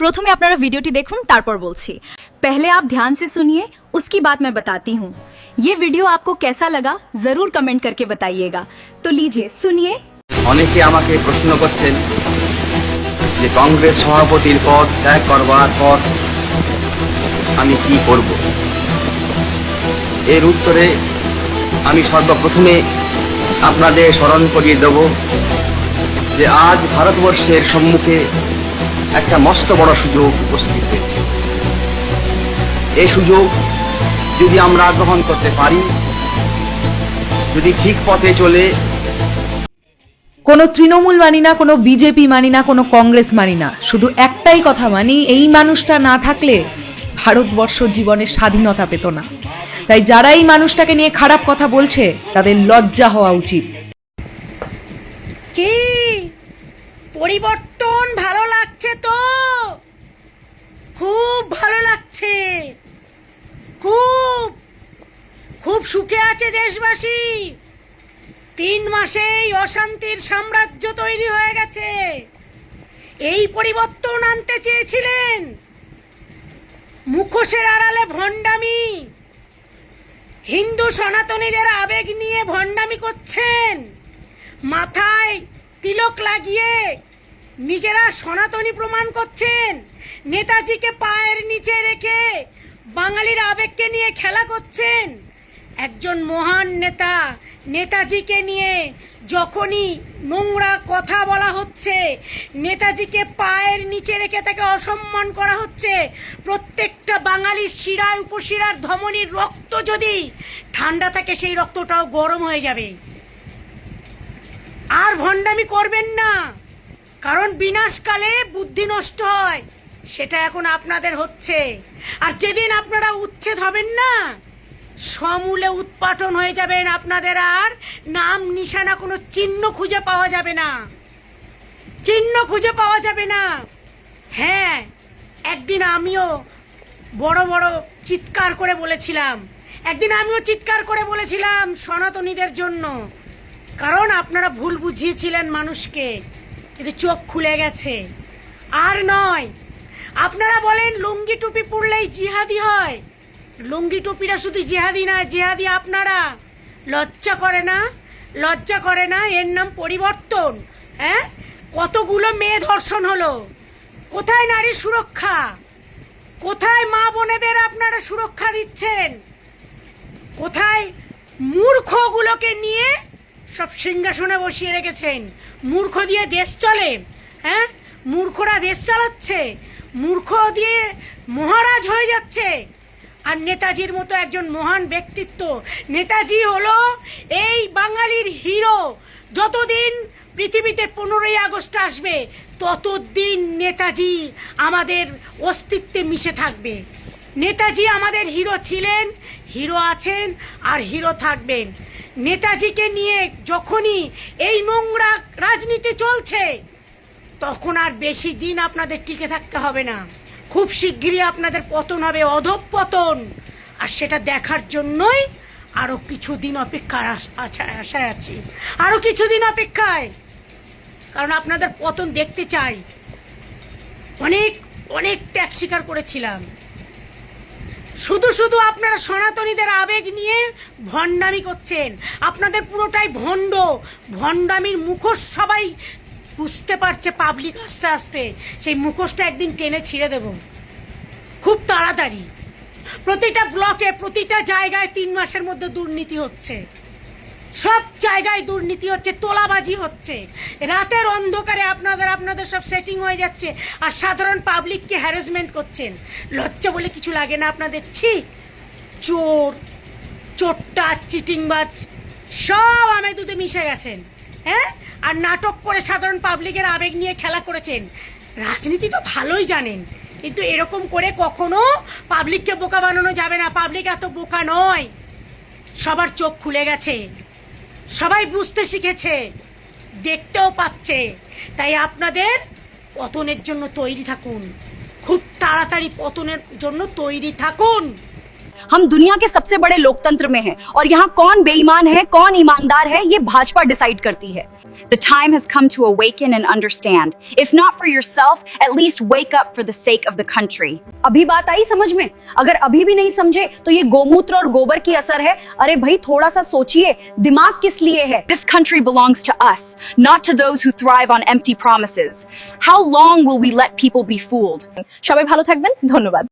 प्रथमे आपनारा भिडियोटी देखुन तारपर बोलছি। पहले आप ध्यान से सुनिए, उसकी बात मैं बताती हूँ। ये वीडियो आपको कैसा लगा जरूर कमेंट करके बताइएगा। तो लीजिए सुनिए। অনেকে আমাকে প্রশ্ন করছেন যে কংগ্রেস সভাপতির পদ ত্যাগ করবার পর আমি কি করব। এর উত্তরে আমি সর্বপ্রথমে আপনাদের স্মরণ করিয়ে দেব যে আজ ভারতবর্ষের সম্মুখে একটা মস্ত বড় সুযোগ উপস্থিত হয়েছে। এই সুযোগ যদি আমরা গ্রহণ করতে পারি, যদি ঠিক পথে চলে, কোনো তৃণমূল মানি না, কোনো বিজেপি মানি না, কোনো কংগ্রেস মানি না, শুধু একটাই কথা মানি, এই মানুষটা না থাকলে ভারতবর্ষ জীবনে স্বাধীনতা পেত না। তাই যারা এই মানুষটাকে নিয়ে খারাপ কথা বলছে তাদের লজ্জা হওয়া উচিত। কি পরিবর্তন ভালো লাগছে তো? খুব ভালো লাগছে, খুব খুব সুখে আছে দেশবাসী। 3 মাসেই অশান্তির সাম্রাজ্য তৈরি হয়ে গেছে। এই পরিবর্তন আনতে চেয়েছিলেন, মুখোশের আড়ালে ভণ্ডামি, হিন্দু সনাতনীদের আবেগ নিয়ে ভণ্ডামি করছেন, মাথায় তিলক লাগিয়ে নিজেরা সনাতনী প্রমাণ করছেন, নেতাজিকে পায়ের নিচে রেখে বাঙালির আবেগকে নিয়ে খেলা করছেন। একজন মহান নেতা নেতাজিকে নিয়ে যখনই নোংরা কথা বলা হচ্ছে, নেতাজিকে পায়ের নিচে রেখে তাকে অসম্মান করা হচ্ছে, প্রত্যেকটা বাঙালির শিরায় উপশিরার ধমনীর রক্ত যদি ঠান্ডা থাকে সেই রক্তটাও গরম হয়ে যাবে। আর ভণ্ডামি করবেন না, কারণ বিনাশকালে বুদ্ধি নষ্ট হয়, সেটা এখন আপনাদের হচ্ছে। আর যেদিন আপনারা উচ্ছেদ হবেন না, সমূলে উৎপাটন হয়ে যাবেন, আপনাদের আর নাম নিশানা কোনো চিহ্ন খুঁজে পাওয়া যাবে না, চিহ্ন খুঁজে পাওয়া যাবে না। হ্যাঁ, একদিন আমিও বড় বড় চিৎকার করে বলেছিলাম, সনাতনীদের জন্য, কারণ আপনারা ভুল বুঝিয়েছিলেন মানুষকে, কিন্তু চোখ খুলে গেছে। আর নয়, আপনারা বলেন লুঙ্গি টুপি পরলেই জিহাদি হয়। লুঙ্গি টুপিরা শুধু জিহাদি না, জিহাদি আপনারা। লজ্জা করে না? লজ্জা করে না? এর নাম পরিবর্তন। হ্যাঁ, কতগুলো মেয়ে ধর্ষণ হলো, কোথায় নারীর সুরক্ষা? কোথায় মা বোনেদের আপনারা সুরক্ষা দিচ্ছেন? কোথায় মূর্খগুলোকে নিয়ে সব সিংহাসনে বসিয়ে রেখেছেন? মূর্খ দিয়ে দেশ চলে? হ্যাঁ, মূর্খরা দেশ চালাচ্ছে, মূর্খ দিয়ে মহারাজ হয়ে যাচ্ছে। আর নেতাজির মতো একজন মহান ব্যক্তিত্ব, নেতাজি হলো এই বাঙালির হিরো। যতদিন পৃথিবীতে 15ই আগস্ট আসবে, ততদিন নেতাজি আমাদের অস্তিত্বে মিশে থাকবে। নেতাজি আমাদের হিরো ছিলেন, হিরো আছেন, আর হিরো থাকবেন। নেতাজিকে নিয়ে যখনই এই নোংরা রাজনীতি চলছে, তখন আর বেশি দিন আপনাদের টিকে থাকতে হবে না। খুব শিগগিরই আপনাদের পতন হবে, অধঃপতন। আর সেটা দেখার জন্যই আরো কিছুদিন অপেক্ষার আশায় আছি, আরো কিছুদিন অপেক্ষায়, কারণ আপনাদের পতন দেখতে চাই। অনেক অনেক ত্যাগ স্বীকার করেছিলাম। শুধু শুধু আপনারা সনাতনীদের আবেগ নিয়ে ভণ্ডামি করছেন। আপনাদের পুরোটাই ভণ্ড, ভণ্ডামির মুখোশ সবাই বুঝতে পারছে, পাবলিক আস্তে আস্তে। সেই মুখোশটা একদিন টেনে ছিঁড়ে দেব খুব তাড়াতাড়ি। প্রতিটা ব্লকে, প্রতিটা জায়গায় 3 মাসের মধ্যে দুর্নীতি হচ্ছে, সব জায়গায় দুর্নীতি হচ্ছে, তোলাবাজি হচ্ছে। রাতের অন্ধকারে আপনাদের সব সেটিং হয়ে যাচ্ছে, আর সাধারণ পাবলিককে হ্যারাসমেন্ট করছেন। লজ্জা বলে কিছু লাগে না আপনাদের? ছি, চোর, চোরটা, চিটিংবাজ সব আমে দুধে মিশে গেছেন। হ্যাঁ, আর নাটক করে সাধারণ পাবলিকের আবেগ নিয়ে খেলা করেছেন। রাজনীতি তো ভালোই জানেন, কিন্তু এরকম করে কখনো পাবলিককে বোকা বানানো যাবে না। পাবলিক এত বোকা নয়, সবার চোখ খুলে গেছে, সবাই বুঝতে শিখেছে, দেখতেও পাচ্ছে। তাই আপনাদের পতনের জন্য তৈরি থাকুন, খুব তাড়াতাড়ি পতনের জন্য তৈরি থাকুন। हम दुनिया के सबसे बड़े लोकतंत्र में हैं और यहाँ कौन बेईमान है, कौन ईमानदार है, ये भाजपा डिसाइड करती है। The time has come to awaken and understand. If not for yourself, at least wake up for the sake of the country. अभी बात आई समझ में? अगर अभी भी नहीं समझे तो ये गोमूत्र और गोबर की असर है। अरे भाई थोड़ा सा सोचिए, दिमाग किस लिए है? This country belongs to us, not to those who thrive on empty promises. How long will we let people be fooled? সবাই ভালো থাকবেন, ধন্যবাদ।